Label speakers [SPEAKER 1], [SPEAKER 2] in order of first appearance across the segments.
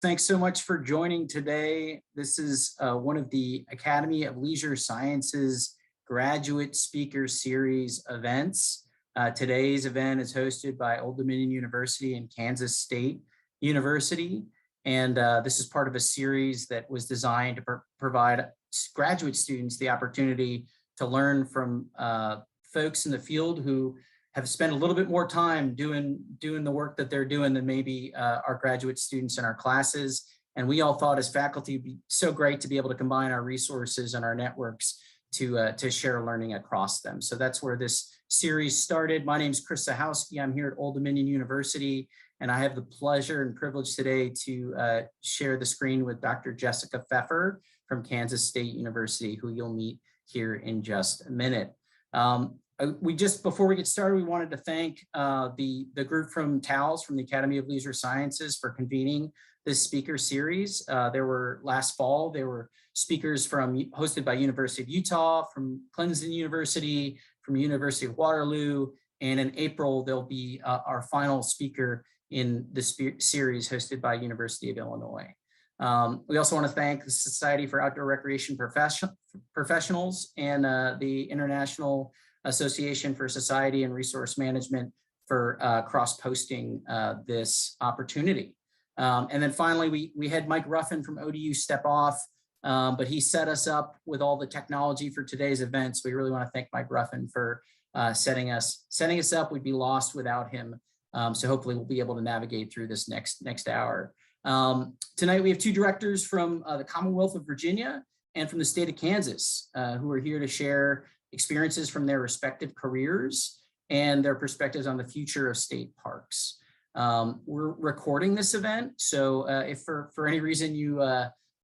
[SPEAKER 1] Thanks so much for joining today. This is one of the Academy of Leisure Sciences Graduate Speaker Series events. Today's event is hosted by Old Dominion University and Kansas State University. And this is part of a series that was designed to provide graduate students the opportunity to learn from folks in the field who have spent a little bit more time doing the work that they're doing than maybe our graduate students in our classes. And we all thought as faculty it'd be so great to be able to combine our resources and our networks to share learning across them. So that's where this series started. My name is Chris Zahowski. I'm here at Old Dominion University, and I have the pleasure and privilege today to share the screen with Dr. Jessica Pfeffer from Kansas State University, who you'll meet here in just a minute. Before we get started, we wanted to thank the group from TALS, from the Academy of Leisure Sciences, for convening this speaker series. Last fall, there were speakers hosted by University of Utah, from Clemson University, from University of Waterloo, and in April, there'll be our final speaker in the series hosted by University of Illinois. We also want to thank the Society for Outdoor Recreation Professionals and the International Association for Society and Resource Management for cross-posting this opportunity. And then finally, we had Mike Ruffin from ODU step off, but he set us up with all the technology for today's events. We really want to thank Mike Ruffin for setting us up. We'd be lost without him. So hopefully we'll be able to navigate through this next hour. Tonight we have two directors from the Commonwealth of Virginia and from the state of Kansas who are here to share experiences from their respective careers and their perspectives on the future of state parks. We're recording this event, so if for any reason you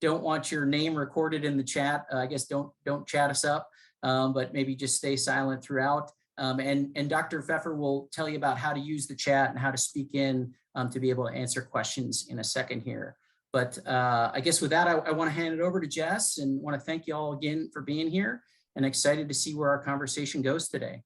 [SPEAKER 1] don't want your name recorded in the chat, I guess don't chat us up, but maybe just stay silent throughout. And Dr. Pfeffer will tell you about how to use the chat and how to speak in to be able to answer questions in a second here. But I guess with that, I want to hand it over to Jess and want to thank you all again for being here, and excited to see where our conversation goes today.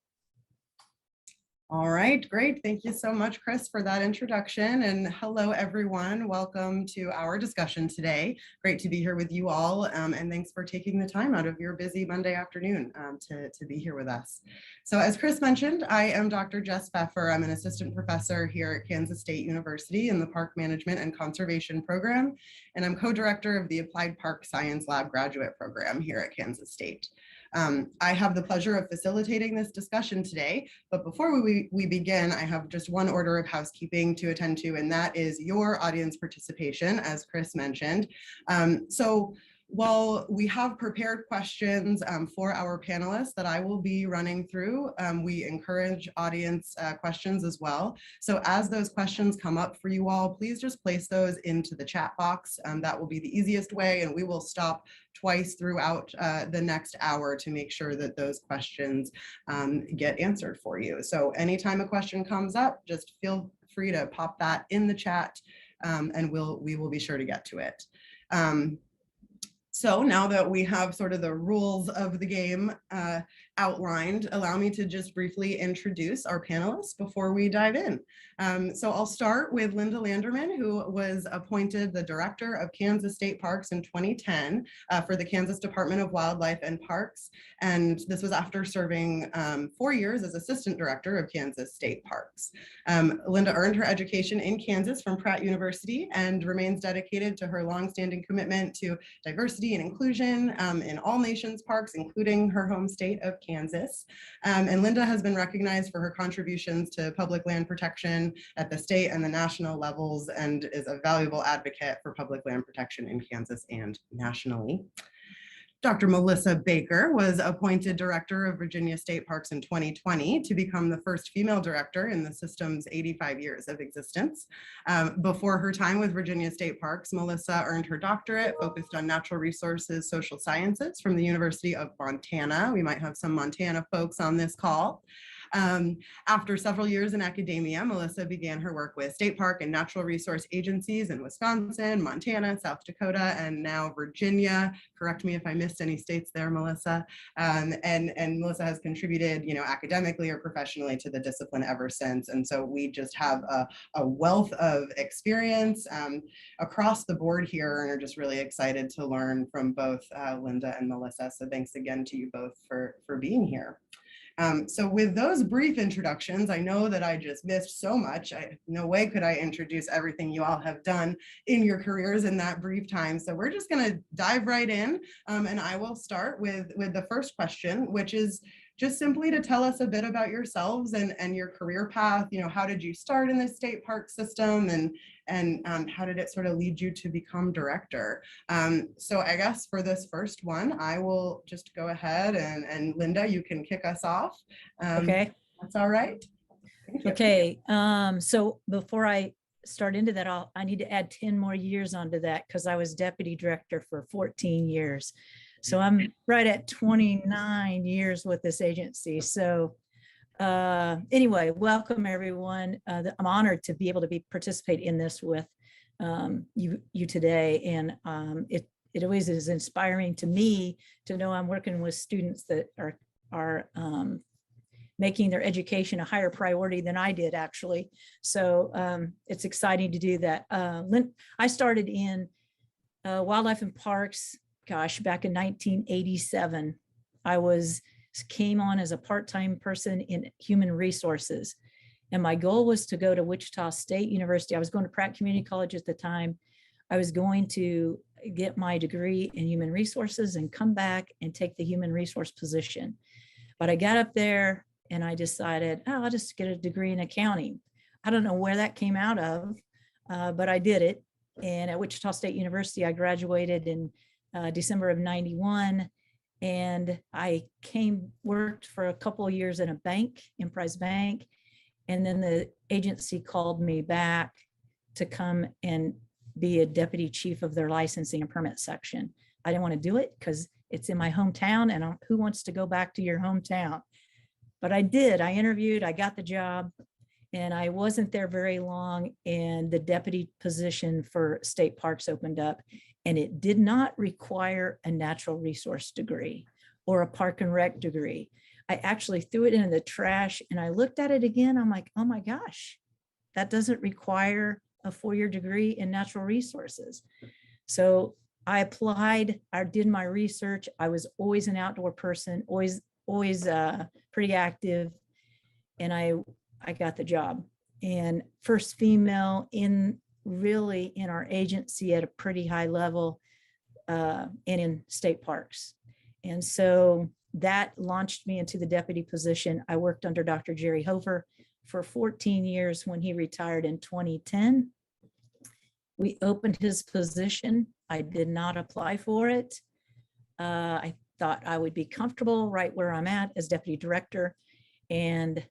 [SPEAKER 2] All right, great. Thank you so much, Chris, for that introduction. And hello, everyone. Welcome to our discussion today. Great to be here with you all. And thanks for taking the time out of your busy Monday afternoon to be here with us. So as Chris mentioned, I am Dr. Jess Pfeffer. I'm an assistant professor here at Kansas State University in the Park Management and Conservation program. And I'm co-director of the Applied Park Science Lab graduate program here at Kansas State. I have the pleasure of facilitating this discussion today, but before we begin, I have just one order of housekeeping to attend to, and that is your audience participation, as Chris mentioned. So while we have prepared questions for our panelists that I will be running through, we encourage audience questions as well. So as those questions come up for you all, please just place those into the chat box. That will be the easiest way, and we will stop twice throughout the next hour to make sure that those questions get answered for you. So anytime a question comes up, just feel free to pop that in the chat, and we will be sure to get to it. So now that we have sort of the rules of the game outlined, allow me to just briefly introduce our panelists before we dive in. So I'll start with Linda Lanterman, who was appointed the Director of Kansas State Parks in 2010 for the Kansas Department of Wildlife and Parks. And this was after serving 4 years as Assistant Director of Kansas State Parks. Linda earned her education in Kansas from Pratt University and remains dedicated to her longstanding commitment to diversity and inclusion in all nations parks, including her home state of Kansas. And Linda has been recognized for her contributions to public land protection at the state and the national levels, and is a valuable advocate for public land protection in Kansas and nationally. Dr. Melissa Baker was appointed Director of Virginia State Parks in 2020 to become the first female director in the system's 85 years of existence. Before her time with Virginia State Parks, Melissa earned her doctorate focused on natural resources, social sciences from the University of Montana. We might have some Montana folks on this call. After several years in academia, Melissa began her work with state park and natural resource agencies in Wisconsin, Montana, South Dakota, and now Virginia. Correct me if I missed any states there, Melissa. And Melissa has contributed, academically or professionally to the discipline ever since. And so we just have a wealth of experience across the board here, and are just really excited to learn from both Linda and Melissa. So thanks again to you both for being here. So with those brief introductions, I know that I just missed so much. No way could I introduce everything you all have done in your careers in that brief time. So we're just going to dive right in, and I will start with the first question, which is just simply to tell us a bit about yourselves and your career path. How did you start in the state park system, and how did it sort of lead you to become director? So I guess for this first one, I will just go ahead and Linda, you can kick us off.
[SPEAKER 3] Okay.
[SPEAKER 2] That's all right.
[SPEAKER 3] Okay. So before I start into that, I need to add 10 more years onto that because I was deputy director for 14 years. So I'm right at 29 years with this agency. So anyway, welcome everyone. I'm honored to be able to participate in this with you today. And it always is inspiring to me to know I'm working with students that are making their education a higher priority than I did, actually. So it's exciting to do that. I started in wildlife and parks, gosh, back in 1987. I came on as a part-time person in human resources. And my goal was to go to Wichita State University. I was going to Pratt Community College at the time. I was going to get my degree in human resources and come back and take the human resource position. But I got up there and I decided, I'll just get a degree in accounting. I don't know where that came out of, but I did it. And at Wichita State University, I graduated in December of 91. And I worked for a couple of years in a bank, Emprise Bank. And then the agency called me back to come and be a deputy chief of their licensing and permit section. I didn't want to do it because it's in my hometown, and who wants to go back to your hometown? But I did. I interviewed, I got the job, and I wasn't there very long, and the deputy position for state parks opened up, and it did not require a natural resource degree or a park and rec degree. I actually threw it in the trash, and I looked at it again. I'm like, oh my gosh, that doesn't require a 4-year degree in natural resources. So I applied, I did my research. I was always an outdoor person, always pretty active. And I got the job, and first female in our agency at a pretty high level, and in state parks. And so that launched me into the deputy position. I worked under Dr. Jerry Hover for 14 years when he retired in 2010. We opened his position. I did not apply for it. I thought I would be comfortable right where I'm at as deputy director. And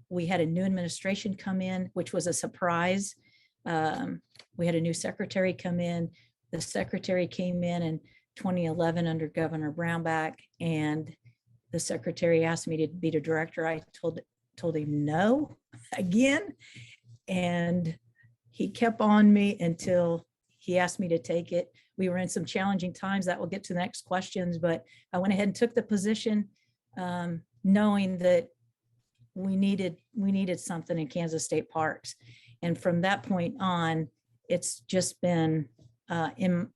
[SPEAKER 3] we had a new administration come in, which was a surprise. We had a new secretary come in. The secretary came in 2011 under Governor Brownback, and the secretary asked me to be the director. I told him no again, and he kept on me until he asked me to take it. We were in some challenging times that we'll get to the next questions, but I went ahead and took the position, knowing that we needed something in Kansas State Parks. And from that point on, it's just been, in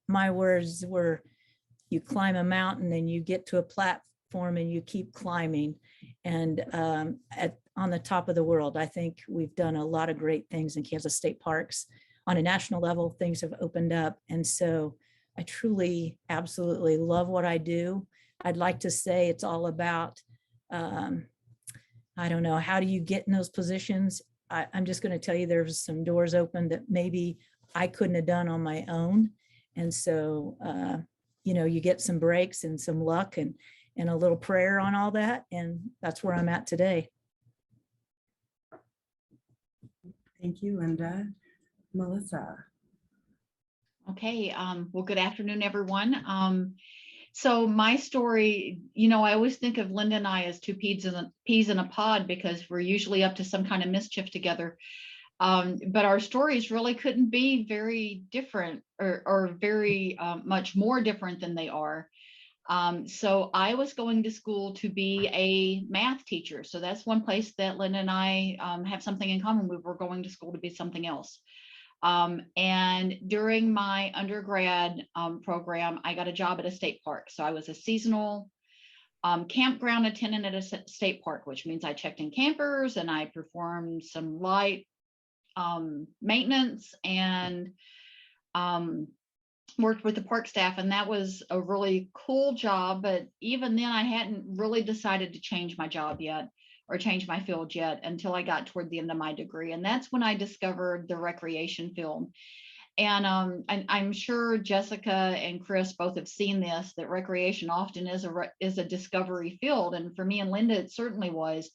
[SPEAKER 3] my words, where you climb a mountain and you get to a platform and you keep climbing. And on the top of the world, I think we've done a lot of great things in Kansas State Parks. On a national level, things have opened up. And so I truly, absolutely love what I do. I'd like to say it's all about, I don't know, how do you get in those positions? I'm just going to tell you there's some doors open that maybe I couldn't have done on my own. And so, you get some breaks and some luck and a little prayer on all that. And that's where I'm at today.
[SPEAKER 2] Thank you, Linda. Melissa.
[SPEAKER 4] Okay, well, good afternoon, everyone. So my story, I always think of Linda and I as two peas in a pod because we're usually up to some kind of mischief together. But our stories really couldn't be very different or very much more different than they are. So I was going to school to be a math teacher. So that's one place that Linda and I have something in common. We were going to school to be something else. And during my undergrad program, I got a job at a state park. So I was a seasonal campground attendant at a state park, which means I checked in campers and I performed some light maintenance and worked with the park staff. And that was a really cool job. But even then, I hadn't really decided to change my job yet or change my field yet until I got toward the end of my degree. And that's when I discovered the recreation field. And I'm sure Jessica and Chris both have seen this, that recreation often is a discovery field. And for me and Linda, it certainly was.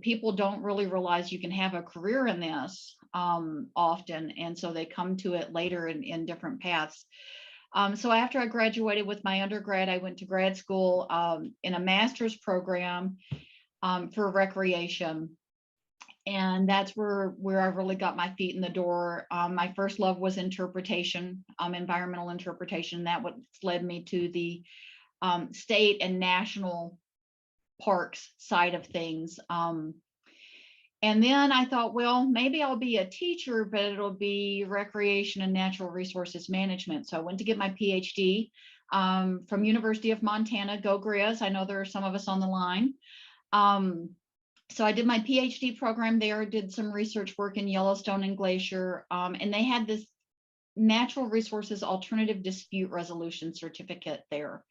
[SPEAKER 4] People don't really realize you can have a career in this often. And so they come to it later in different paths. So after I graduated with my undergrad, I went to grad school in a master's program for recreation. And that's where I really got my feet in the door. My first love was interpretation, environmental interpretation. That what led me to the state and national parks side of things. And then I thought, well, maybe I'll be a teacher, but it'll be recreation and natural resources management. So I went to get my PhD from University of Montana. Go Grizz. I know there are some of us on the line. So I did my PhD program there, did some research work in Yellowstone and Glacier, and they had this natural resources alternative dispute resolution certificate there,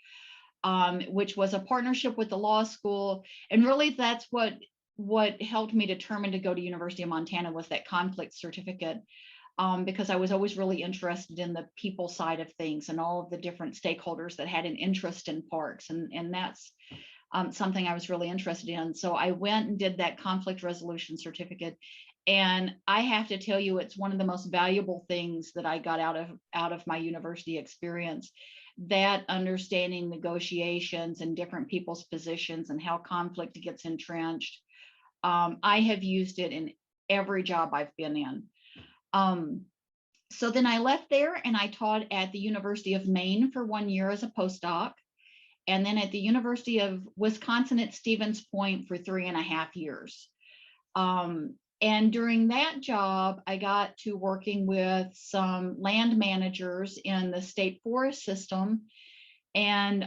[SPEAKER 4] which was a partnership with the law school. And really that's what helped me determine to go to University of Montana was that conflict certificate, because I was always really interested in the people side of things and all of the different stakeholders that had an interest in parks. And that's something I was really interested in. So I went and did that conflict resolution certificate. And I have to tell you, it's one of the most valuable things that I got out of my university experience, that understanding negotiations and different people's positions and how conflict gets entrenched. I have used it in every job I've been in. So then I left there and I taught at the University of Maine for 1 year as a postdoc. And then at the University of Wisconsin at Stevens Point for 3.5 years. And during that job, I got to working with some land managers in the state forest system. And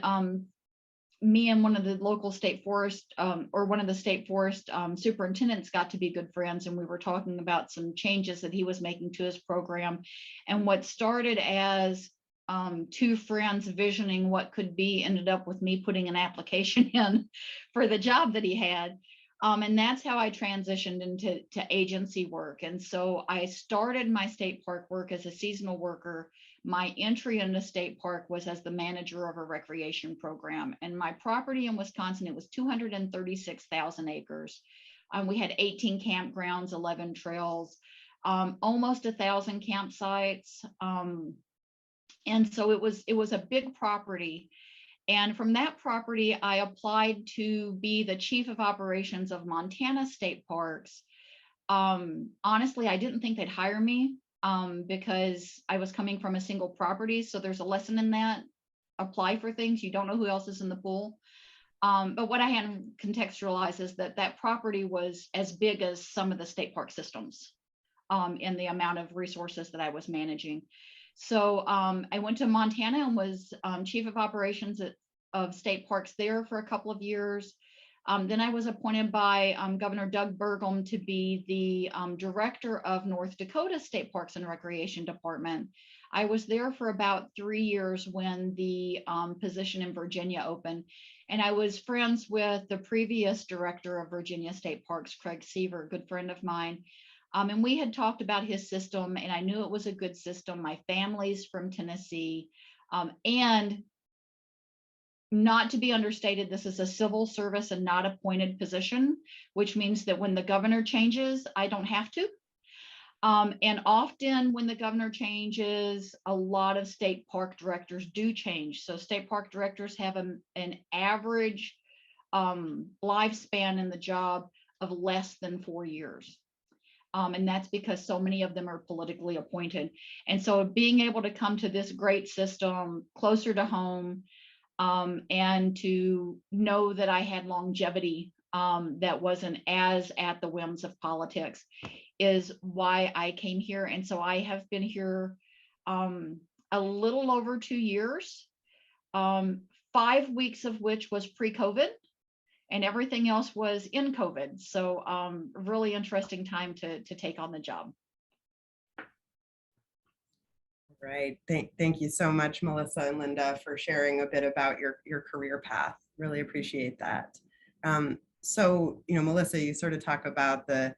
[SPEAKER 4] me and one of the local state forest or one of the state forest superintendents got to be good friends. And we were talking about some changes that he was making to his program. And what started as two friends visioning what could be ended up with me putting an application in for the job that he had. And that's how I transitioned into agency work. And so I started my state park work as a seasonal worker. My entry into state park was as the manager of a recreation program. And my property in Wisconsin, it was 236,000 acres. We had 18 campgrounds, 11 trails, almost 1,000 campsites. And so it was a big property. And from that property, I applied to be the chief of operations of Montana State Parks. Honestly, I didn't think they'd hire me because I was coming from a single property. So there's a lesson in that. Apply for things. You don't know who else is in the pool. But what I hadn't contextualized is that property was as big as some of the state park systems in the amount of resources that I was managing. So I went to Montana and was chief of operations of state parks there for a couple of years. Then I was appointed by Governor Doug Burgum to be the director of North Dakota State Parks and Recreation Department. I was there for about 3 years when the position in Virginia opened. And I was friends with the previous director of Virginia State Parks, Craig Seaver, a good friend of mine. And we had talked about his system, and I knew it was a good system. My family's from Tennessee, and not to be understated, this is a civil service and not appointed position, which means that when the governor changes, I don't have to. And often when the governor changes, a lot of state park directors do change. So state park directors have an average lifespan in the job of less than 4 years. And that's because so many of them are politically appointed. And so being able to come to this great system closer to home, and to know that I had longevity that wasn't as at the whims of politics is why I came here. And so I have been here a little over 2 years, 5 weeks of which was pre-COVID, and everything else was in COVID. So really interesting time to take on the job.
[SPEAKER 2] Right. Thank you so much, Melissa and Linda, for sharing a bit about your career path. Really appreciate that. So, Melissa, you sort of talk about the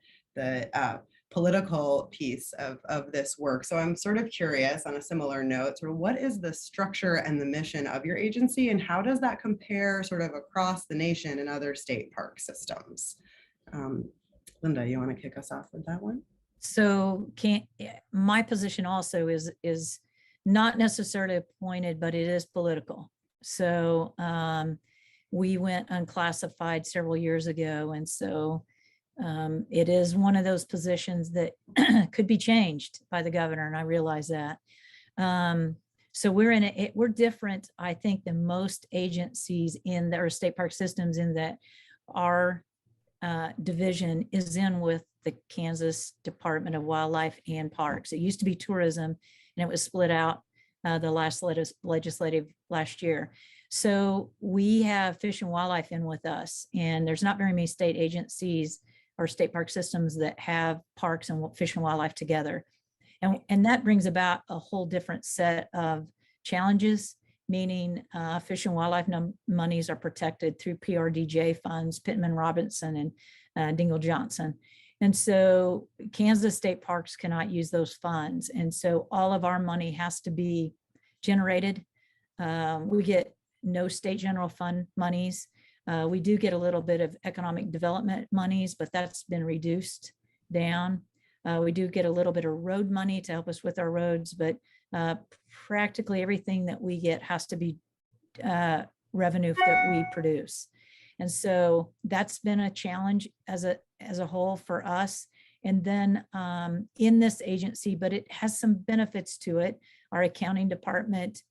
[SPEAKER 2] political piece of this work. So I'm sort of curious, on a similar note, sort of what is the structure and the mission of your agency, and how does that compare sort of across the nation and other state park systems? Linda, you want to kick us off with that one?
[SPEAKER 3] So my position also is not necessarily appointed, but it is political. So we went unclassified several years ago. And so it is one of those positions that could be changed by the governor. And I realize that. So we're different, I think, than most agencies in our state park systems, in that our division is in with the Kansas Department of Wildlife and Parks. It used to be tourism, and it was split out the last legislative last year. So we have Fish and Wildlife in with us, and there's not very many state agencies or state park systems that have parks and Fish and Wildlife together. And that brings about a whole different set of challenges, meaning Fish and Wildlife monies are protected through PRDJ funds, Pittman Robinson and Dingle Johnson. And so Kansas state parks cannot use those funds. And so all of our money has to be generated. We get no state general fund monies. We do get a little bit of economic development monies, but that's been reduced down. We do get a little bit of road money to help us with our roads, but practically everything that we get has to be revenue that we produce. And so that's been a challenge as a whole for us. And then in this agency, but it has some benefits to it. Our accounting department,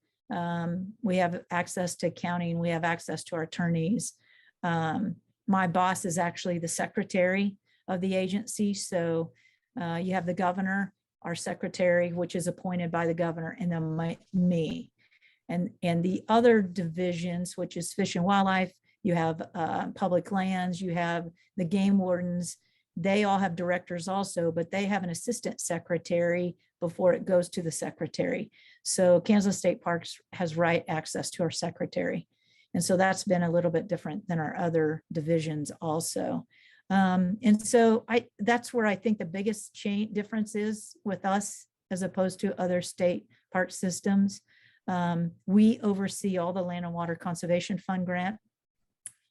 [SPEAKER 3] we have access to accounting, we have access to our attorneys. My boss is actually the secretary of the agency. So you have the governor, our secretary, which is appointed by the governor, and then me. And the other divisions, which is Fish and Wildlife, you have public lands, you have the game wardens. They all have directors also, but they have an assistant secretary before it goes to the secretary. So Kansas State Parks has right access to our secretary. And so that's been a little bit different than our other divisions also. And so that's where I think the biggest difference is with us as opposed to other state park systems. We oversee all the Land and Water Conservation Fund grant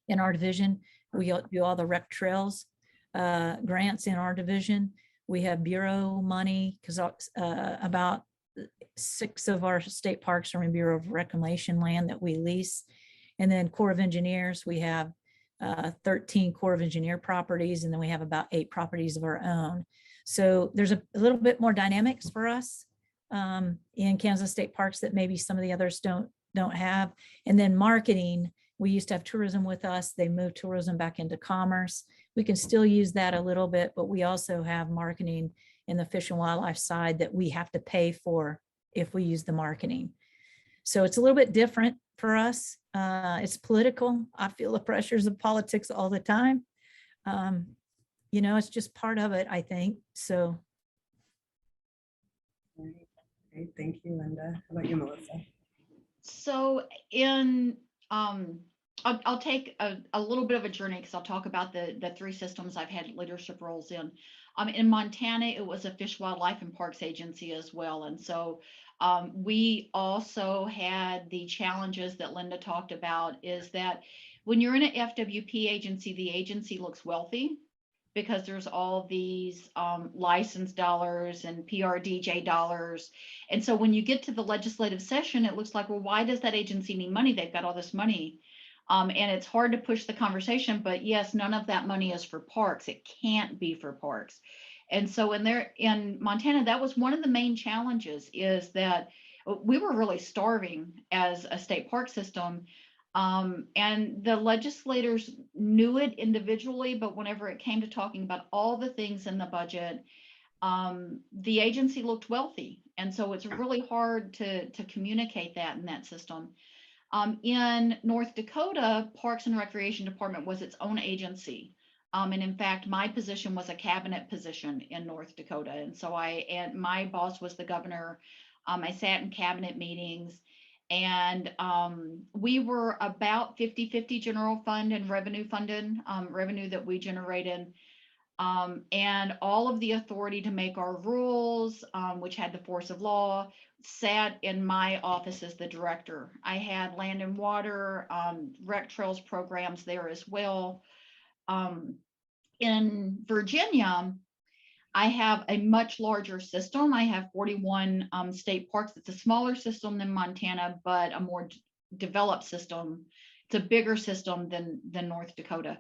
[SPEAKER 3] in our division. We do all the rec trails grants in our division. We have Bureau money because about 6 of our state parks are in Bureau of Reclamation land that we lease. And then Corps of Engineers, we have 13 Corps of Engineer properties, and then we have about 8 properties of our own. So there's a little bit more dynamics for us in Kansas State Parks that maybe some of the others don't have. And then marketing, we used to have tourism with us. They moved tourism back into commerce. We can still use that a little bit, but we also have marketing in the Fish and Wildlife side that we have to pay for if we use the marketing. So it's a little bit different for us. It's political. I feel the pressures of politics all the time. It's just part of it, I think. So.
[SPEAKER 2] Great. Thank you, Linda. How about you, Melissa?
[SPEAKER 4] So I'll take a little bit of a journey because I'll talk about the 3 systems I've had leadership roles in. In Montana, it was a Fish, Wildlife, and Parks agency as well. And so we also had the challenges that Linda talked about, is that when you're in an FWP agency, the agency looks wealthy. because there's all these license dollars and PRDJ dollars. And so when you get to the legislative session, it looks like, well, why does that agency need money? They've got all this money. And it's hard to push the conversation, but yes, none of that money is for parks. It can't be for parks. And so in Montana, that was one of the main challenges, is that we were really starving as a state park system. And the legislators knew it individually, but whenever it came to talking about all the things in the budget, the agency looked wealthy. And so it's really hard to communicate that in that system. In North Dakota, Parks and Recreation Department was its own agency. And in fact, my position was a cabinet position in North Dakota. And so my boss was the governor. I sat in cabinet meetings, and we were about 50-50 general fund and revenue funded, revenue that we generated. And all of the authority to make our rules, which had the force of law, sat in my office as the director. I had land and water, rec trails programs there as well. In Virginia, I have a much larger system. I have 41 state parks. It's a smaller system than Montana, but a more developed system. It's a bigger system than North Dakota.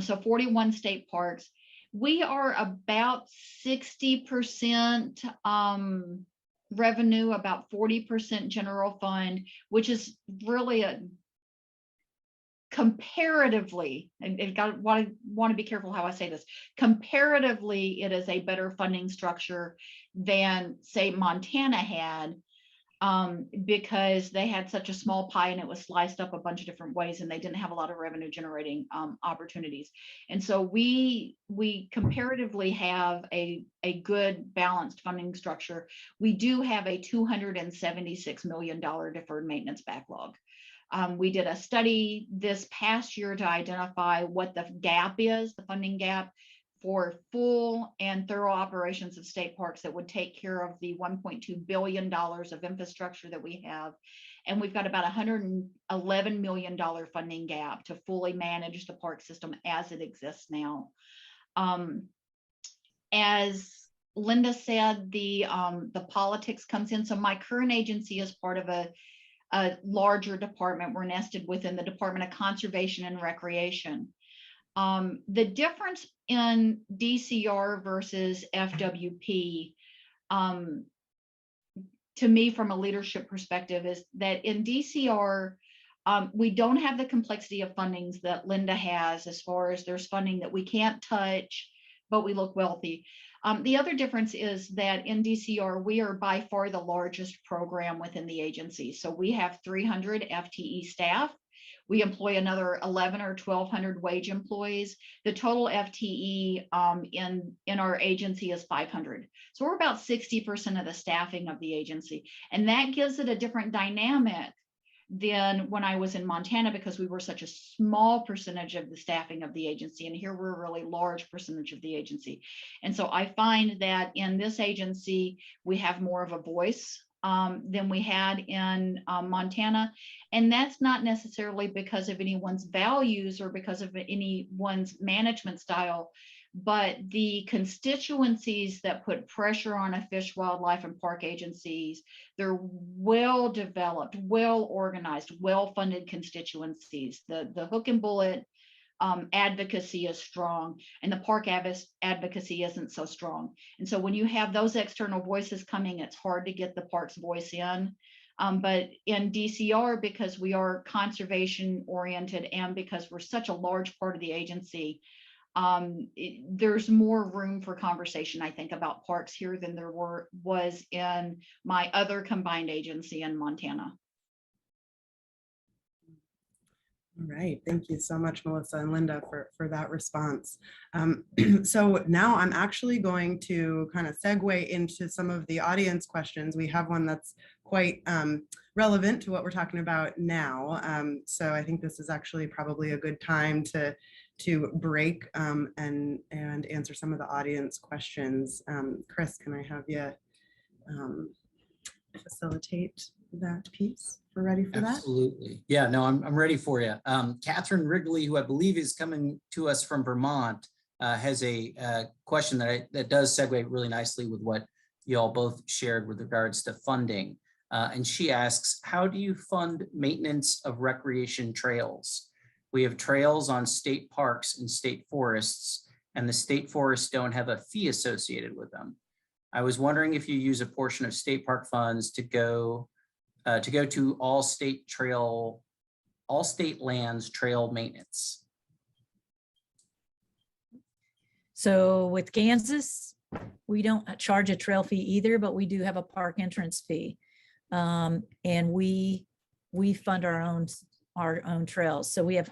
[SPEAKER 4] So 41 state parks. We are about 60% revenue, about 40% general fund, which is really a comparatively, and want to be careful how I say this, comparatively, it is a better funding structure than, say, Montana had, because they had such a small pie and it was sliced up a bunch of different ways, and they didn't have a lot of revenue generating opportunities. And so we comparatively have a good balanced funding structure. We do have a $276 million deferred maintenance backlog. We did a study this past year to identify what the gap is, the funding gap, for full and thorough operations of state parks that would take care of the $1.2 billion of infrastructure that we have. And we've got about $111 million funding gap to fully manage the park system as it exists now. As Linda said, the politics comes in. So my current agency is part of a larger department. We're nested within the Department of Conservation and Recreation. The difference in DCR versus FWP, to me, from a leadership perspective, is that in DCR, we don't have the complexity of fundings that Linda has, as far as there's funding that we can't touch, but we look wealthy. The other difference is that in DCR, we are by far the largest program within the agency. So we have 300 FTE staff. We employ another 11 or 1,200 wage employees. The total FTE in our agency is 500. So we're about 60% of the staffing of the agency. And that gives it a different dynamic than when I was in Montana, because we were such a small percentage of the staffing of the agency. And here we're a really large percentage of the agency. And so I find that in this agency, we have more of a voice than we had in Montana. And that's not necessarily because of anyone's values or because of anyone's management style, but the constituencies that put pressure on a fish, wildlife, and park agencies, they're well-developed, well-organized, well-funded constituencies. The hook and bullet advocacy is strong, and the park advocacy isn't so strong. And so when you have those external voices coming, it's hard to get the park's voice in. But in DCR, because we are conservation oriented and because we're such a large part of the agency, there's more room for conversation, I think, about parks here than there was in my other combined agency in Montana.
[SPEAKER 2] All right, thank you so much, Melissa and Linda, for that response. So now I'm actually going to kind of segue into some of the audience questions. We have one that's quite relevant to what we're talking about now. So I think this is actually probably a good time to break and answer some of the audience questions. Chris, can I have you facilitate that piece? We're ready for that?
[SPEAKER 1] Absolutely. Yeah, no, I'm ready for you. Catherine Wrigley, who I believe is coming to us from Vermont, has a question that does segue really nicely with what you all both shared with regards to funding. And she asks, how do you fund maintenance of recreation trails? We have trails on state parks and state forests, and the state forests don't have a fee associated with them. I was wondering if you use a portion of state park funds to go to all state lands trail maintenance.
[SPEAKER 3] So with Kansas, we don't charge a trail fee either, but we do have a park entrance fee. And we fund our own trails. So we have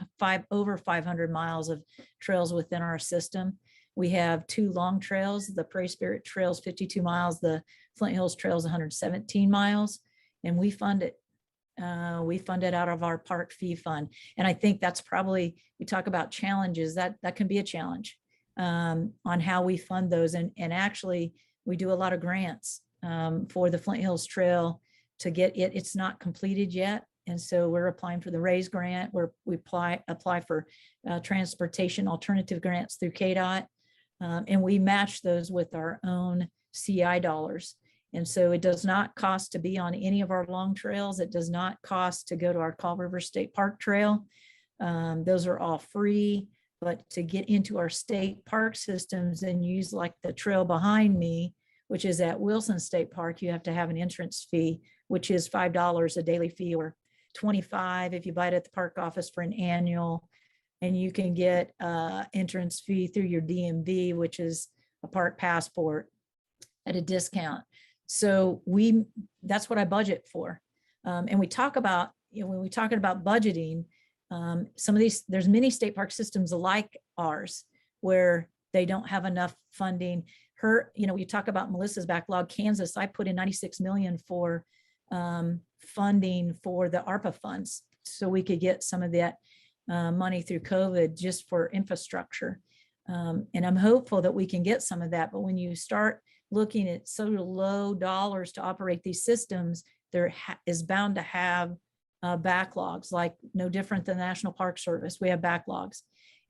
[SPEAKER 3] over 500 miles of trails within our system. We have 2 long trails, the Prairie Spirit Trails 52 miles, the Flint Hills Trails 117 miles, and we fund it. We fund it out of our park fee fund. And I think that's probably, we talk about challenges, that can be a challenge on how we fund those. And actually, we do a lot of grants for the Flint Hills Trail to get it. It's not completed yet. And so we're applying for the RAISE grant, where we apply for transportation alternative grants through KDOT. And we match those with our own CI dollars. And so it does not cost to be on any of our long trails. It does not cost to go to our Call River State Park Trail. Those are all free. But to get into our state park systems and use like the trail behind me, which is at Wilson State Park, you have to have an entrance fee, which is $5 a daily fee, or $25 if you buy it at the park office for an annual. And you can get entrance fee through your DMV, which is a park passport, at a discount. So that's what I budget for. And we talk about, when we're talking about budgeting, some of these, there's many state park systems like ours where they don't have enough funding. You talk about Melissa's backlog. Kansas, I put in 96 million for funding for the ARPA funds, so we could get some of that money through COVID just for infrastructure. And I'm hopeful that we can get some of that. But when you start looking at so low dollars to operate these systems, there is bound to have backlogs, like no different than the National Park Service. We have backlogs.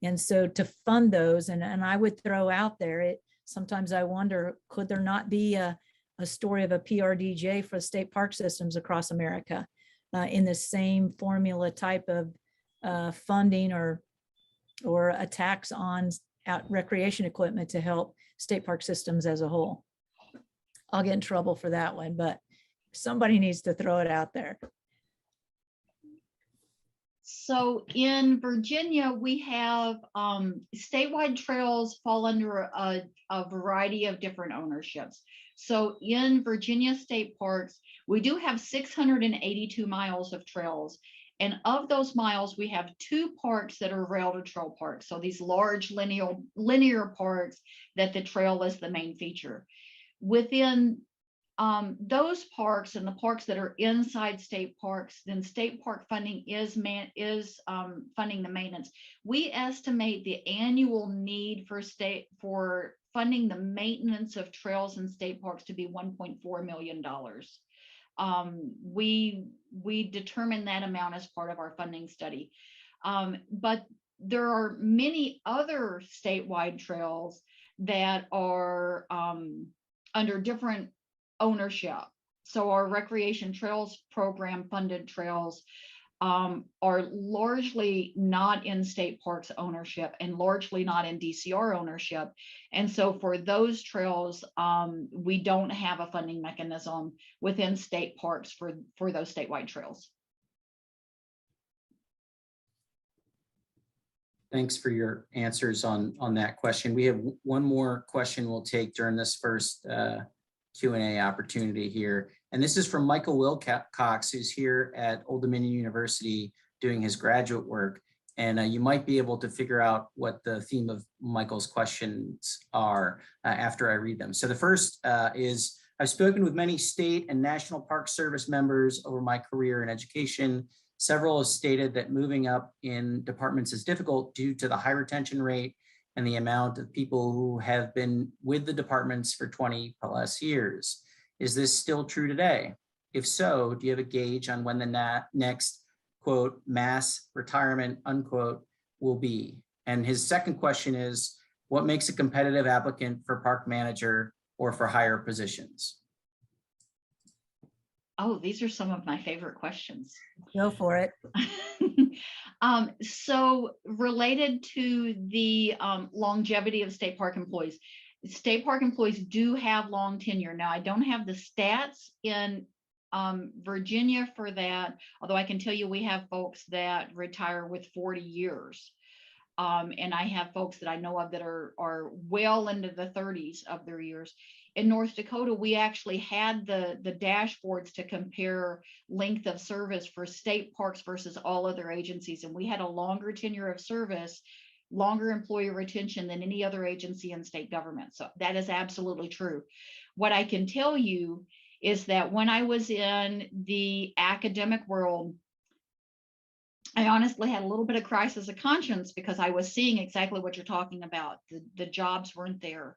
[SPEAKER 3] And so to fund those, and I would throw out there, sometimes I wonder, could there not be a story of a PRDJ for state park systems across America in the same formula type of funding or a tax on recreation equipment to help state park systems as a whole? I'll get in trouble for that one, but somebody needs to throw it out there.
[SPEAKER 4] So in Virginia, we have statewide trails fall under a variety of different ownerships. So in Virginia state parks, we do have 682 miles of trails. And of those miles, we have 2 parks that are rail to trail parks. So these large linear parks that the trail is the main feature. Within those parks and the parks that are inside state parks, then state park funding is funding the maintenance. We estimate the annual need for funding the maintenance of trails in state parks to be $1.4 million. We determine that amount as part of our funding study. But there are many other statewide trails that are under different ownership. So our recreation trails program funded trails are largely not in state parks ownership and largely not in DCR ownership. And so for those trails, we don't have a funding mechanism within state parks for those statewide trails.
[SPEAKER 1] Thanks for your answers on that question. We have one more question we'll take during this first Q&A opportunity here. And this is from Michael Wilcox, who's here at Old Dominion University doing his graduate work. And you might be able to figure out what the theme of Michael's questions are after I read them. So the first is, I've spoken with many state and National Park Service members over my career in education. Several have stated that moving up in departments is difficult due to the high retention rate and the amount of people who have been with the departments for 20 plus years. Is this still true today? If so, do you have a gauge on when the next, quote, mass retirement, unquote, will be? And his second question is, What makes a competitive applicant for park manager or for higher positions?
[SPEAKER 4] Oh, these are some of my favorite questions.
[SPEAKER 3] Go for it.
[SPEAKER 4] So related to the longevity of state park employees do have long tenure. Now, I don't have the stats in Virginia for that, although I can tell you we have folks that retire with 40 years. And I have folks that I know of that are well into the 30s of their years. In North Dakota, we actually had the dashboards to compare length of service for state parks versus all other agencies. And we had a longer tenure of service, longer employee retention than any other agency in state government. So that is absolutely true. What I can tell you is that when I was in the academic world, I honestly had a little bit of crisis of conscience because I was seeing exactly what you're talking about. The jobs weren't there.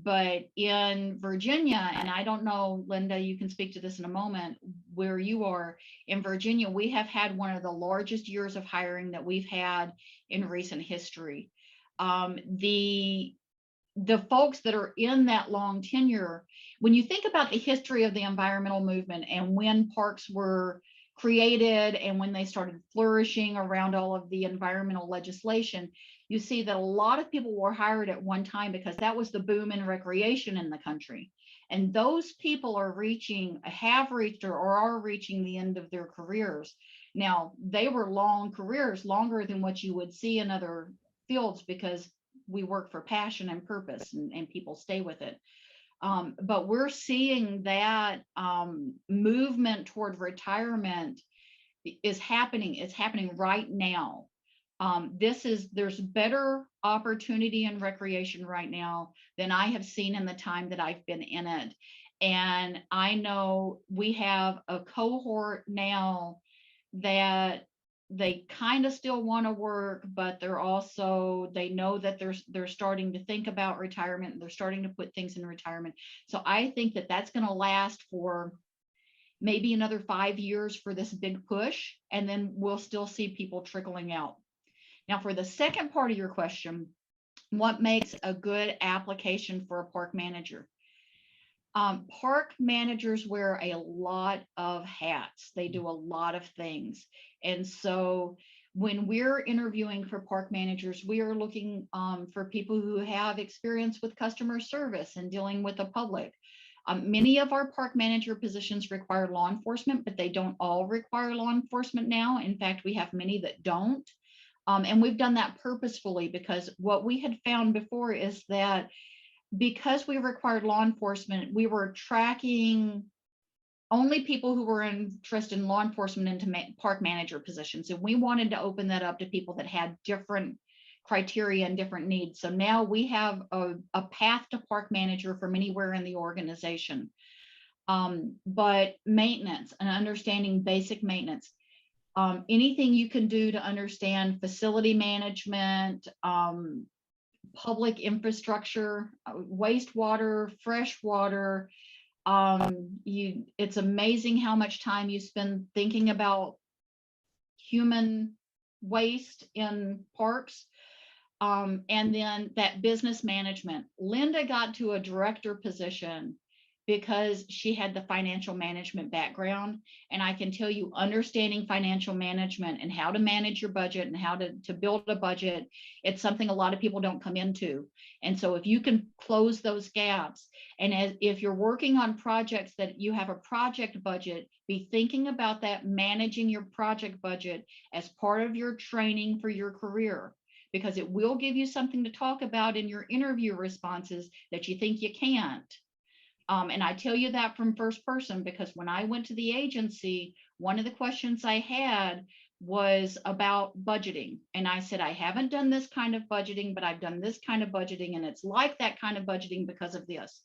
[SPEAKER 4] But in Virginia, and I don't know, Linda, you can speak to this in a moment, where you are in Virginia, we have had one of the largest years of hiring that we've had in recent history. The folks that are in that long tenure, when you think about the history of the environmental movement and when parks were created and when they started flourishing around all of the environmental legislation, you see that a lot of people were hired at one time because that was the boom in recreation in the country. And those people have reached or are reaching the end of their careers. Now, they were long careers, longer than what you would see in other fields, because we work for passion and purpose, and people stay with it. But we're seeing that movement toward retirement is happening. It's happening right now. There's better opportunity in recreation right now than I have seen in the time that I've been in it. And I know we have a cohort now that they kind of still want to work, but they know that they're starting to think about retirement, and they're starting to put things in retirement. So I think that that's going to last for maybe another 5 years for this big push, and then we'll still see people trickling out. Now, for the second part of your question, what makes a good application for a park manager? Park managers wear a lot of hats. They do a lot of things. And so when we're interviewing for park managers, we are looking for people who have experience with customer service and dealing with the public. Many of our park manager positions require law enforcement, but they don't all require law enforcement now. In fact, we have many that don't. And we've done that purposefully, because what we had found before is that because we required law enforcement, we were tracking only people who were interested in law enforcement into park manager positions. And we wanted to open that up to people that had different criteria and different needs. So now we have a path to park manager from anywhere in the organization. But maintenance and understanding basic maintenance, anything you can do to understand facility management, public infrastructure, wastewater, fresh water. It's amazing how much time you spend thinking about human waste in parks. And then that business management. Linda got to a director position because she had the financial management background. And I can tell you, understanding financial management and how to manage your budget and how to build a budget, it's something a lot of people don't come into. And so if you can close those gaps, and if you're working on projects that you have a project budget, be thinking about that, managing your project budget as part of your training for your career, because it will give you something to talk about in your interview responses that you think you can't. And I tell you that from first person, because when I went to the agency, one of the questions I had was about budgeting. And I said, I haven't done this kind of budgeting, but I've done this kind of budgeting, and it's like that kind of budgeting because of this.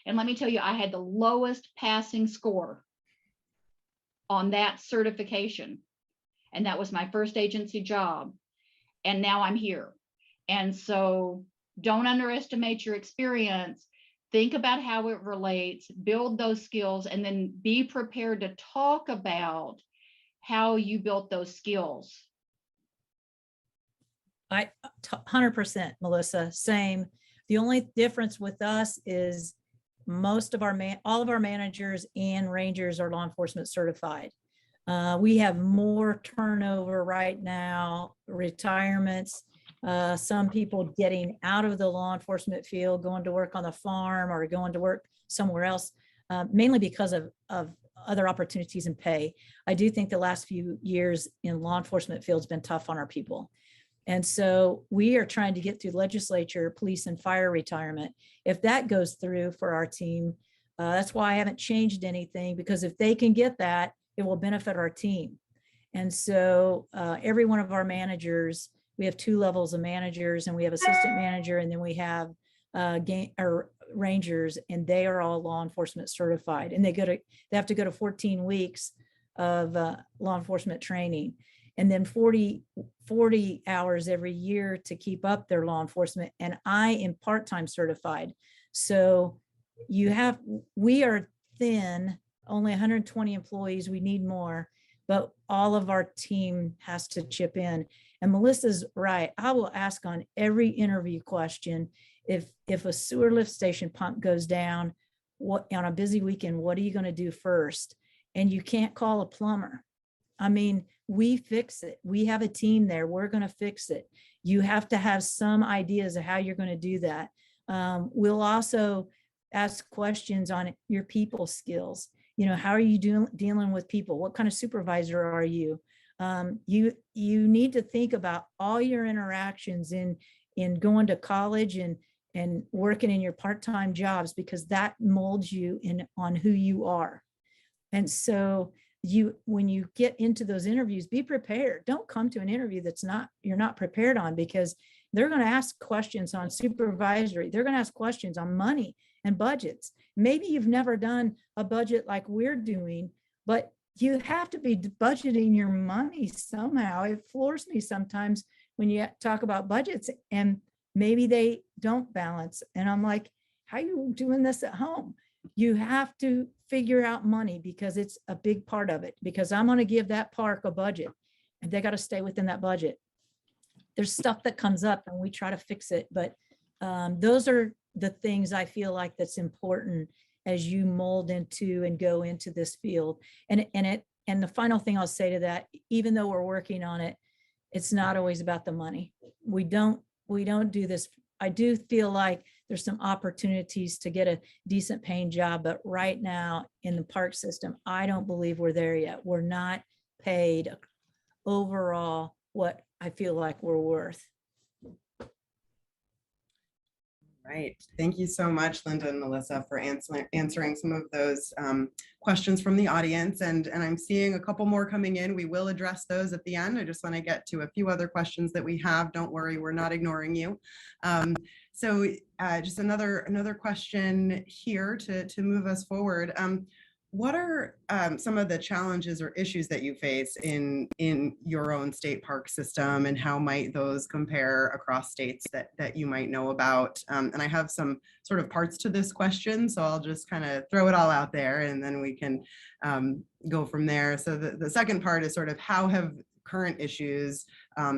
[SPEAKER 4] And let me tell you, I had the lowest passing score on that certification. And that was my first agency job. And now I'm here. And so don't underestimate your experience. Think about how it relates, build those skills, and then be prepared to talk about how you built those skills.
[SPEAKER 3] 100%, Melissa, same. The only difference with us is most of all of our managers and rangers are law enforcement certified. We have more turnover right now, retirements, some people getting out of the law enforcement field, going to work on the farm or going to work somewhere else, mainly because of other opportunities and pay. I do think the last few years in law enforcement field has been tough on our people. And so we are trying to get through legislature, police and fire retirement. If that goes through for our team, that's why I haven't changed anything, because if they can get that, it will benefit our team. And so every one of our managers, we have 2 levels of managers, and we have assistant manager, and then we have rangers, and they are all law enforcement certified, and they have to go to 14 weeks of law enforcement training, and then 40 hours every year to keep up their law enforcement. And I am part-time certified. So we are thin, only 120 employees. We need more, but all of our team has to chip in. And Melissa's right. I will ask on every interview question, if a sewer lift station pump goes down, what on a busy weekend, what are you going to do first? And you can't call a plumber. I mean, we fix it. We have a team there. We're going to fix it. You have to have some ideas of how you're going to do that. We'll also ask questions on your people skills. How are you dealing with people? What kind of supervisor are you? You need to think about all your interactions in going to college and working in your part-time jobs, because that molds you on who you are. And so when you get into those interviews, be prepared. Don't come to an interview you're not prepared on, because they're going to ask questions on supervisory. They're going to ask questions on money and budgets. Maybe you've never done a budget like we're doing, but you have to be budgeting your money somehow. It floors me sometimes when you talk about budgets and maybe they don't balance. And I'm like, how are you doing this at home? You have to figure out money, because it's a big part of it, because I'm going to give that park a budget and they got to stay within that budget. There's stuff that comes up and we try to fix it. But those are the things I feel like that's important as you mold into and go into this field. And the final thing I'll say to that, even though we're working on it, it's not always about the money. We don't do this. I do feel like there's some opportunities to get a decent paying job, but right now in the park system, I don't believe we're there yet. We're not paid overall what I feel like we're worth.
[SPEAKER 2] Right. Thank you so much, Linda and Melissa, for answering some of those questions from the audience. And I'm seeing a couple more coming in. We will address those at the end. I just want to get to a few other questions that we have. Don't worry, we're not ignoring you. So just another question here to move us forward. What are some of the challenges or issues that you face in your own state park system, and how might those compare across states that you might know about? And I have some sort of parts to this question, so I'll just kind of throw it all out there and then we can go from there. So the second part is sort of how have current issues,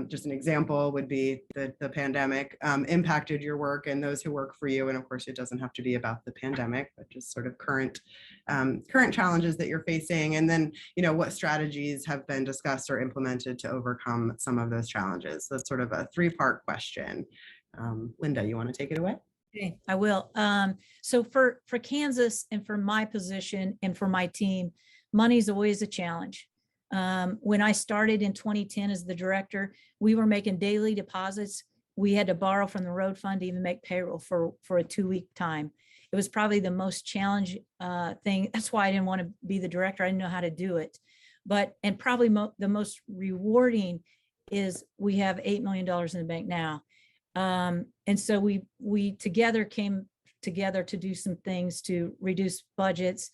[SPEAKER 2] just an example would be the pandemic, impacted your work and those who work for you. And of course, it doesn't have to be about the pandemic, but just sort of current challenges that you're facing. And then, what strategies have been discussed or implemented to overcome some of those challenges. So that's sort of a 3-part question. Linda, you want to take it away?
[SPEAKER 3] Okay, I will. So for Kansas and for my position and for my team, money's always a challenge. When I started in 2010 as the director, we were making daily deposits. We had to borrow from the road fund to even make payroll for a 2-week time. It was probably the most challenging thing. That's why I didn't want to be the director. I didn't know how to do it. And probably the most rewarding is we have $8 million in the bank now. And so we together came together to do some things to reduce budgets,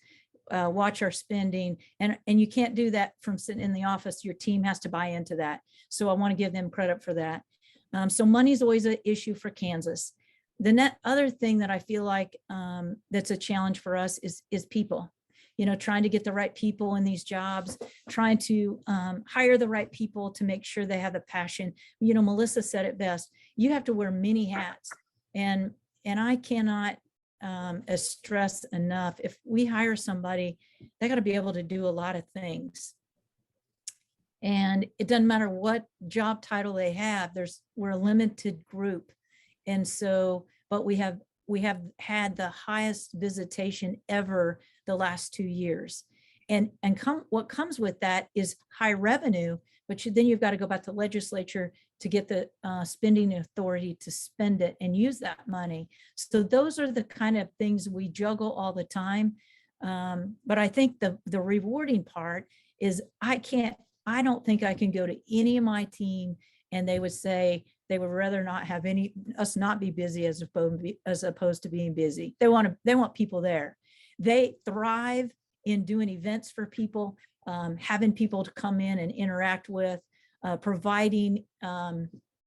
[SPEAKER 3] watch our spending, and you can't do that from sitting in the office. Your team has to buy into that. So I want to give them credit for that. So money is always an issue for Kansas. The other thing that I feel like that's a challenge for us is people. trying to get the right people in these jobs, trying to hire the right people to make sure they have the passion. Melissa said it best. You have to wear many hats. And I cannot stress enough, if we hire somebody, they got to be able to do a lot of things. And it doesn't matter what job title they have, we're a limited group. And so, but we have had the highest visitation ever the last 2 years. And what comes with that is high revenue, but then you've got to go back to legislature to get the spending authority to spend it and use that money. So those are the kind of things we juggle all the time. But I think the rewarding part is I don't think I can go to any of my team and they would say they would rather not have us not be busy as opposed to being busy. They want people there. They thrive in doing events for people, having people to come in and interact with, providing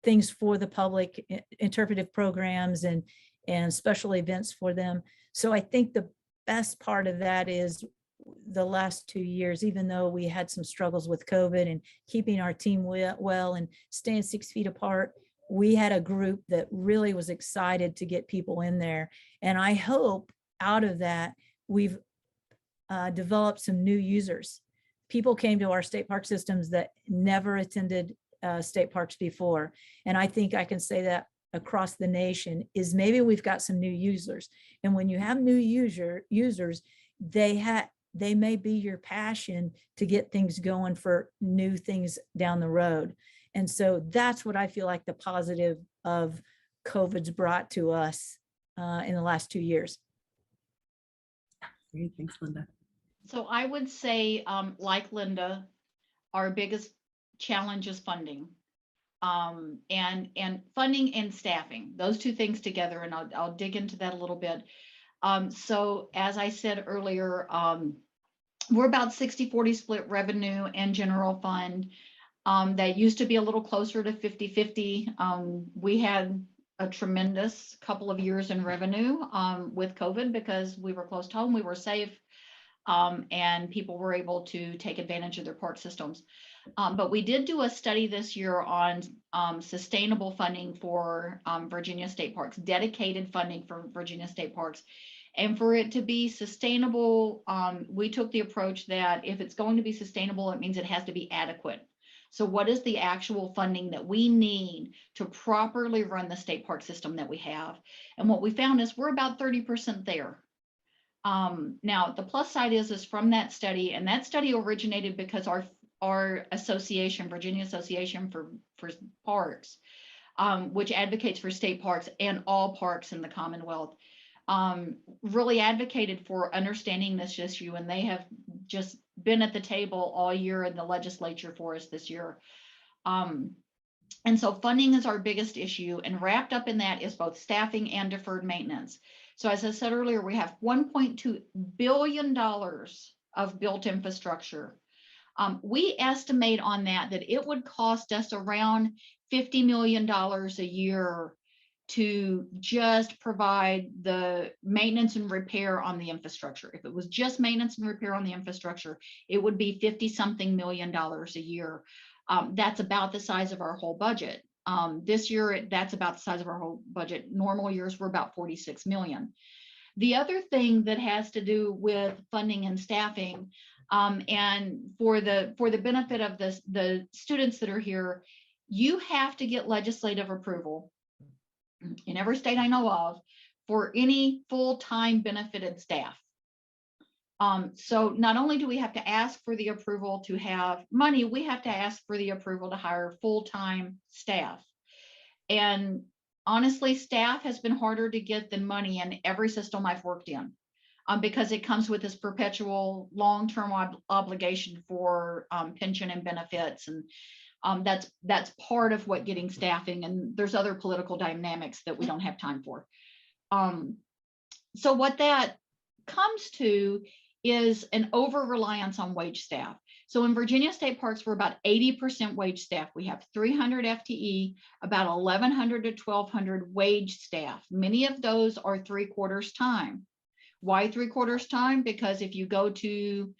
[SPEAKER 3] things for the public, interpretive programs and special events for them. So I think the best part of that is the last 2 years, even though we had some struggles with COVID and keeping our team well and staying 6 feet apart, we had a group that really was excited to get people in there. And I hope out of that, we've developed some new users. People came to our state park systems that never attended state parks before. And I think I can say that across the nation is maybe we've got some new users. And when you have new users, they may be your passion to get things going for new things down the road. And so that's what I feel like the positive of COVID's brought to us in the last 2 years.
[SPEAKER 2] Great, thanks, Linda.
[SPEAKER 4] So I would say, like Linda, our biggest challenge is funding. And funding and staffing, those two things together, and I'll dig into that a little bit. So as I said earlier, we're about 60-40 split revenue and general fund. That used to be a little closer to 50-50. We had a tremendous couple of years in revenue with COVID because we were close to home, we were safe, and people were able to take advantage of their park systems. But we did do a study this year on sustainable funding for Virginia state parks, dedicated funding for Virginia state parks. And for it to be sustainable, we took the approach that if it's going to be sustainable, it means it has to be adequate. So what is the actual funding that we need to properly run the state park system that we have? And what we found is we're about 30% there. Now, the plus side is from that study, and that study originated because our association, Virginia Association for Parks, which advocates for state parks and all parks in the Commonwealth, really advocated for understanding this issue, and they have just been at the table all year in the legislature for us this year. And so funding is our biggest issue, and wrapped up in that is both staffing and deferred maintenance. So as I said earlier, we have $1.2 billion of built infrastructure. We estimate on that it would cost us around $50 million a year to just provide the maintenance and repair on the infrastructure. If it was just maintenance and repair on the infrastructure, it would be $50-something million a year. That's about the size of our whole budget. This year, that's about the size of our whole budget. Normal years were about 46 million. The other thing that has to do with funding and staffing, and for the benefit of the students that are here, you have to get legislative approval in every state I know of for any full-time benefited staff. So not only do we have to ask for the approval to have money, we have to ask for the approval to hire full-time staff. And honestly, staff has been harder to get than money in every system I've worked in, because it comes with this perpetual long-term obligation for pension and benefits. And that's part of what getting staffing, and there's other political dynamics that we don't have time for. So what that comes to is an over-reliance on wage staff. So in Virginia State Parks, we're about 80% wage staff. We have 300 FTE, about 1,100 to 1,200 wage staff. Many of those are 3/4 time. Why 3/4 time? Because if you go to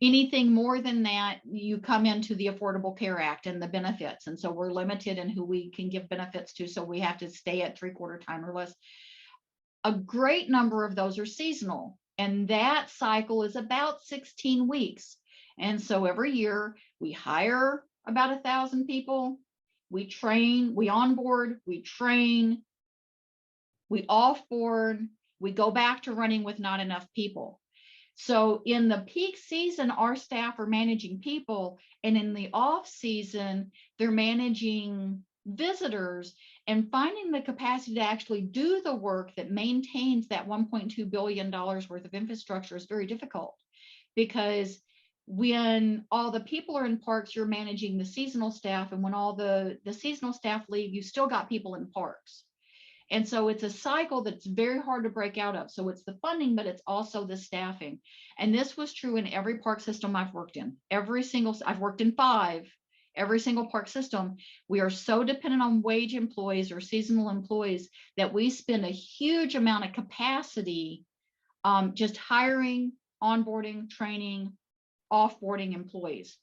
[SPEAKER 4] anything more than that, you come into the Affordable Care Act and the benefits. And so we're limited in who we can give benefits to. So we have to stay at 3/4 time or less. A great number of those are seasonal, and that cycle is about 16 weeks. And so every year we hire about 1,000 people, we train, we onboard, we train, we offboard, we go back to running with not enough people. So in the peak season, our staff are managing people, and in the off season, they're managing visitors and finding the capacity to actually do the work that maintains that $1.2 billion worth of infrastructure is very difficult, because when all the people are in parks, you're managing the seasonal staff, and when all the seasonal staff leave, you still got people in parks. And so it's a cycle that's very hard to break out of. So it's the funding, but it's also the staffing. And this was true in every park system I've worked in. I've worked in 5, every single park system. We are so dependent on wage employees or seasonal employees that we spend a huge amount of capacity just hiring, onboarding, training, offboarding employees.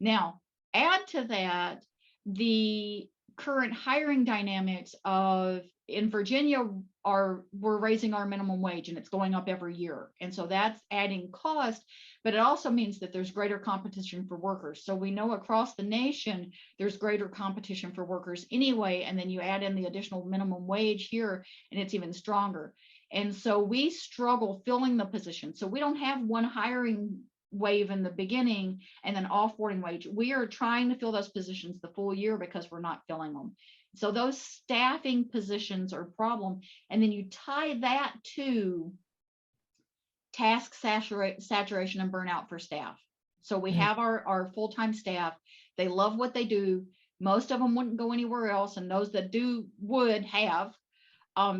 [SPEAKER 4] Now, add to that the current hiring dynamics of, in Virginia, we're raising our minimum wage and it's going up every year. And so that's adding cost, but it also means that there's greater competition for workers. So we know across the nation, there's greater competition for workers anyway. And then you add in the additional minimum wage here and it's even stronger. And so we struggle filling the position. So we don't have one hiring wave in the beginning and then offboarding wage. We are trying to fill those positions the full year because we're not filling them. So those staffing positions are a problem. And then you tie that to task saturation and burnout for staff. So we have our full-time staff. They love what they do. Most of them wouldn't go anywhere else, and those that do would have,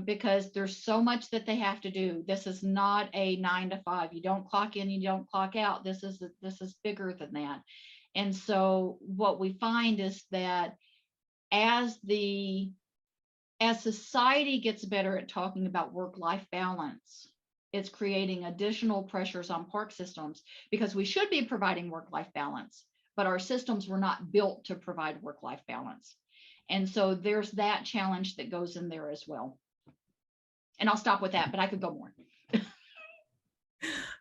[SPEAKER 4] because there's so much that they have to do. This is not a 9 to 5. You don't clock in, you don't clock out. This is bigger than that. And so what we find is that as society gets better at talking about work-life balance, it's creating additional pressures on park systems, because we should be providing work-life balance, but our systems were not built to provide work-life balance. And so there's that challenge that goes in there as well. And I'll stop with that, but I could go more.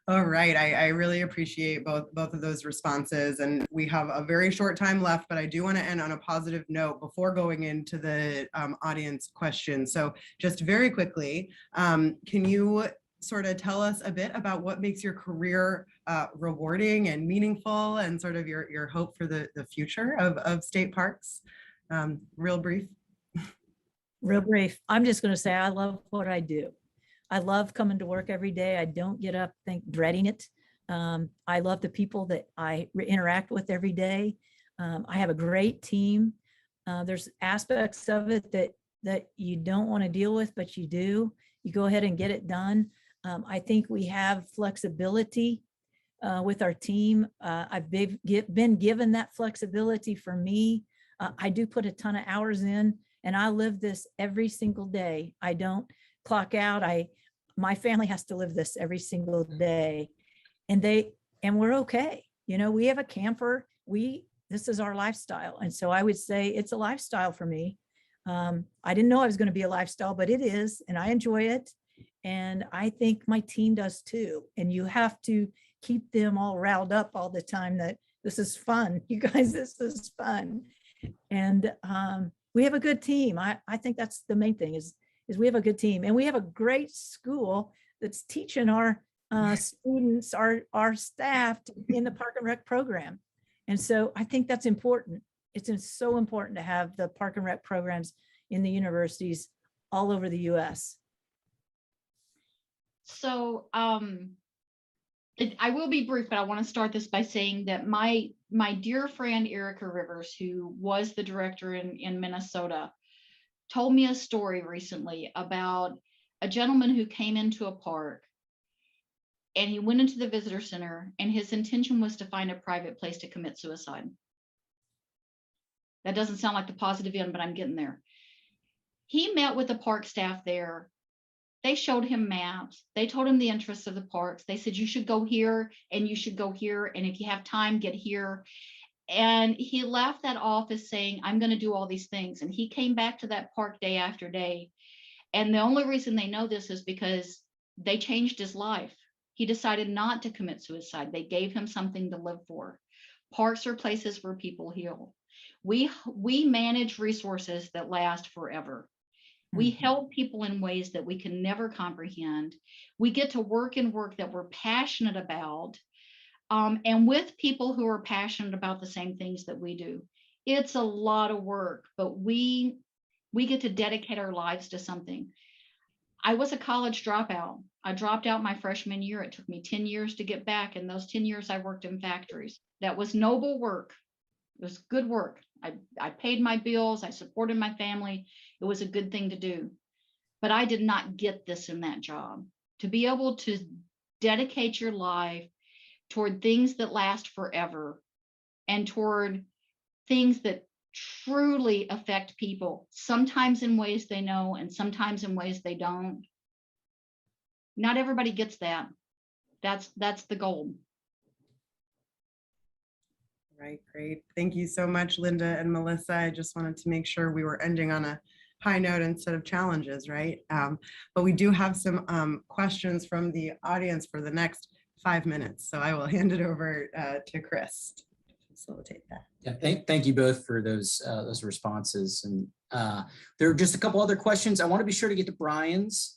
[SPEAKER 2] All right, I really appreciate both of those responses, and we have a very short time left, but I do want to end on a positive note before going into the audience questions. So just very quickly, can you sort of tell us a bit about what makes your career rewarding and meaningful, and sort of your hope for the future of state parks? Real brief.
[SPEAKER 3] Real brief. I'm just going to say I love what I do. I love coming to work every day. I don't get up dreading it. I love the people that I interact with every day. I have a great team. There's aspects of it that you don't want to deal with, but you do. You go ahead and get it done. I think we have flexibility with our team. I've been given that flexibility for me. I do put a ton of hours in, and I live this every single day. I don't clock out. My family has to live this every single day, and we're okay. You know, we have a camper. This is our lifestyle. And so I would say it's a lifestyle for me. I didn't know I was going to be a lifestyle, but it is, and I enjoy it. And I think my team does too. And you have to keep them all riled up all the time that this is fun. You guys, this is fun. And we have a good team. I think that's the main thing is we have a good team, and we have a great school that's teaching our students, our staff in the Park and Rec program. And so I think that's important. It's so important to have the Park and Rec programs in the universities all over the US.
[SPEAKER 4] So I will be brief, but I want to start this by saying that my dear friend Erica Rivers, who was the director in Minnesota, told me a story recently about a gentleman who came into a park, and he went into the visitor center, and his intention was to find a private place to commit suicide. That doesn't sound like the positive end, but I'm getting there. He met with the park staff there They showed him maps. They told him the interests of the parks. They said, you should go here and you should go here. And if you have time, get here. And he left that office saying, I'm going to do all these things. And he came back to that park day after day. And the only reason they know this is because they changed his life. He decided not to commit suicide. They gave him something to live for. Parks are places where people heal. We manage resources that last forever. We help people in ways that we can never comprehend. We get to work in work that we're passionate about, and with people who are passionate about the same things that we do. It's a lot of work, but we get to dedicate our lives to something. I was a college dropout. I dropped out my freshman year. It took me 10 years to get back. In those 10 years, I worked in factories. That was noble work. It was good work. I paid my bills. I supported my family. It was a good thing to do. But I did not get this in that job. To be able to dedicate your life toward things that last forever and toward things that truly affect people, sometimes in ways they know and sometimes in ways they don't. Not everybody gets that. That's the goal.
[SPEAKER 2] Right, great. Thank you so much, Linda and Melissa. I just wanted to make sure we were ending on a high note instead of challenges, right? But we do have some questions from the audience for the next 5 minutes. So I will hand it over to Chris to facilitate that.
[SPEAKER 1] Yeah, thank you both for those responses. And there are just a couple other questions. I want to be sure to get to Brian's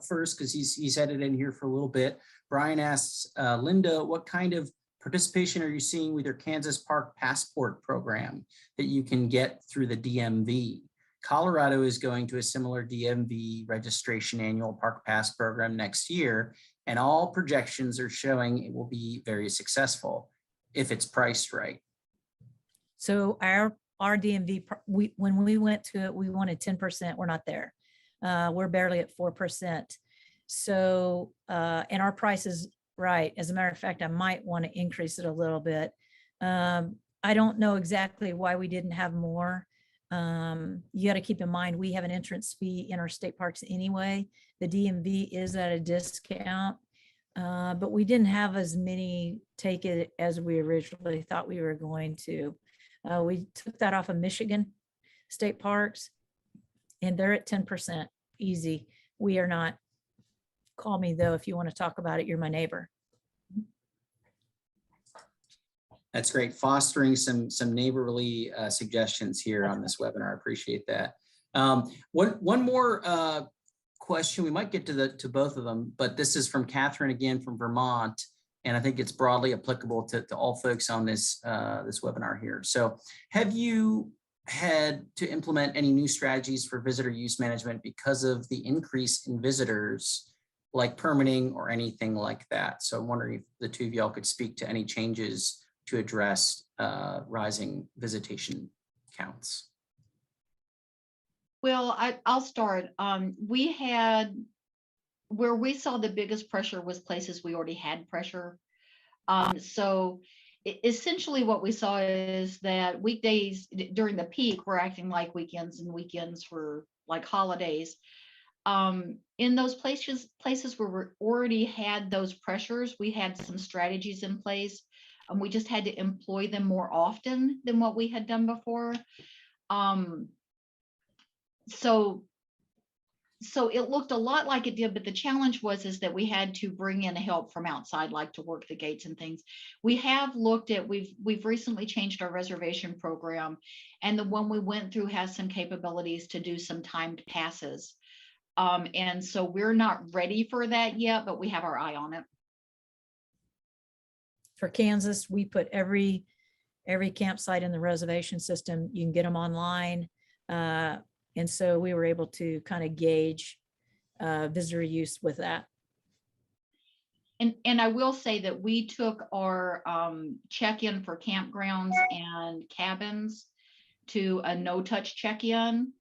[SPEAKER 1] first, because he's headed in here for a little bit. Brian asks, Linda, what kind of participation are you seeing with your Kansas Park Passport program that you can get through the DMV? Colorado is going to a similar DMV registration annual Park Pass program next year, and all projections are showing it will be very successful if it's priced right.
[SPEAKER 3] So our DMV, when we went to it, we wanted 10%. We're not there. We're barely at 4%. So, and our price is right. As a matter of fact, I might want to increase it a little bit. I don't know exactly why we didn't have more. You got to keep in mind, we have an entrance fee in our state parks anyway. The DMV is at a discount, but we didn't have as many take it as we originally thought we were going to. We took that off of Michigan state parks, and they're at 10% easy. We are not. Call me though if you want to talk about it. You're my neighbor.
[SPEAKER 1] That's great. Fostering some neighborly suggestions here on this webinar. I appreciate that. One more question. We might get to both of them, but this is from Catherine again from Vermont, and I think it's broadly applicable to all folks on this this webinar here. So, have you had to implement any new strategies for visitor use management because of the increase in visitors, like permitting or anything like that? So I'm wondering if the two of y'all could speak to any changes to address rising visitation counts.
[SPEAKER 4] Well, I'll start. We had, where we saw the biggest pressure was places we already had pressure. So essentially what we saw is that weekdays during the peak were acting like weekends, and weekends were like holidays. In those places where we already had those pressures, we had some strategies in place. We just had to employ them more often than what we had done before. So it looked a lot like it did, but the challenge is that we had to bring in help from outside, like to work the gates and things. We have looked at, we've recently changed our reservation program, and the one we went through has some capabilities to do some timed passes. And so we're not ready for that yet, but we have our eye on it.
[SPEAKER 3] For Kansas, we put every campsite in the reservation system. You can get them online. And so we were able to kind of gauge visitor use with that.
[SPEAKER 4] And I will say that we took our check-in for campgrounds and cabins to a no-touch check-in.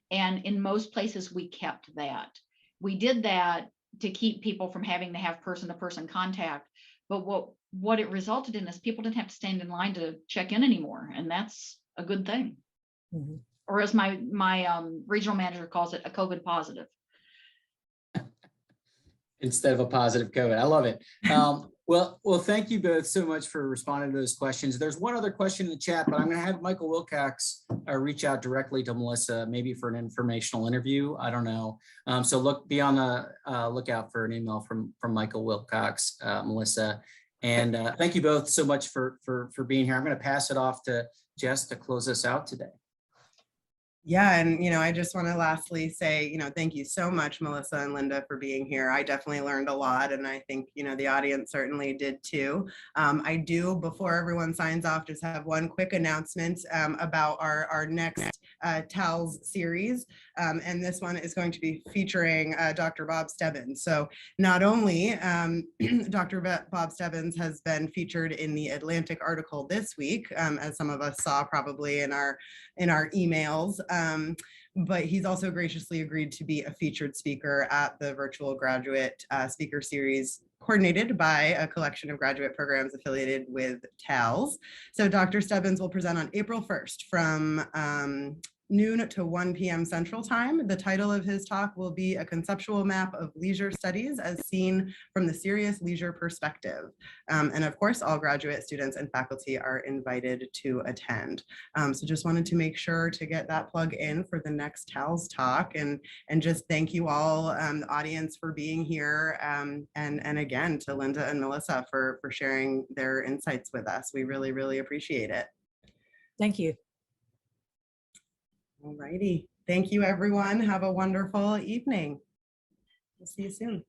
[SPEAKER 4] And in most places, we kept that. We did that to keep people from having to have person-to-person contact. But what it resulted in is people didn't have to stand in line to check in anymore. And that's a good thing.
[SPEAKER 3] Mm-hmm.
[SPEAKER 4] Or as my regional manager calls it, a COVID positive.
[SPEAKER 1] instead of a positive COVID. I love it. Well, thank you both so much for responding to those questions. There's one other question in the chat, but I'm going to have Michael Wilcox reach out directly to Melissa, maybe for an informational interview. I don't know. So be on the lookout for an email from Michael Wilcox, Melissa. And thank you both so much for being here. I'm going to pass it off to Jess to close us out today.
[SPEAKER 2] Yeah, and I just want to lastly say, thank you so much, Melissa and Linda, for being here. I definitely learned a lot, and I think the audience certainly did too. I do, before everyone signs off, just have one quick announcement about our next TALS series, and this one is going to be featuring Dr. Bob Stebbins. So not only Dr. Bob Stebbins has been featured in the Atlantic article this week, as some of us saw probably in our emails. But he's also graciously agreed to be a featured speaker at the virtual graduate speaker series coordinated by a collection of graduate programs affiliated with TALS. So Dr. Stebbins will present on April 1st from noon to 1 p.m. Central Time. The title of his talk will be A Conceptual Map of Leisure Studies as Seen from the Serious Leisure Perspective. And of course, all graduate students and faculty are invited to attend. So just wanted to make sure to get that plug in for the next TALS talk, and just thank you all, the audience, for being here. And again, to Linda and Melissa for sharing their insights with us. We really, really appreciate it.
[SPEAKER 3] Thank you.
[SPEAKER 2] All righty. Thank you, everyone. Have a wonderful evening. We'll see you soon.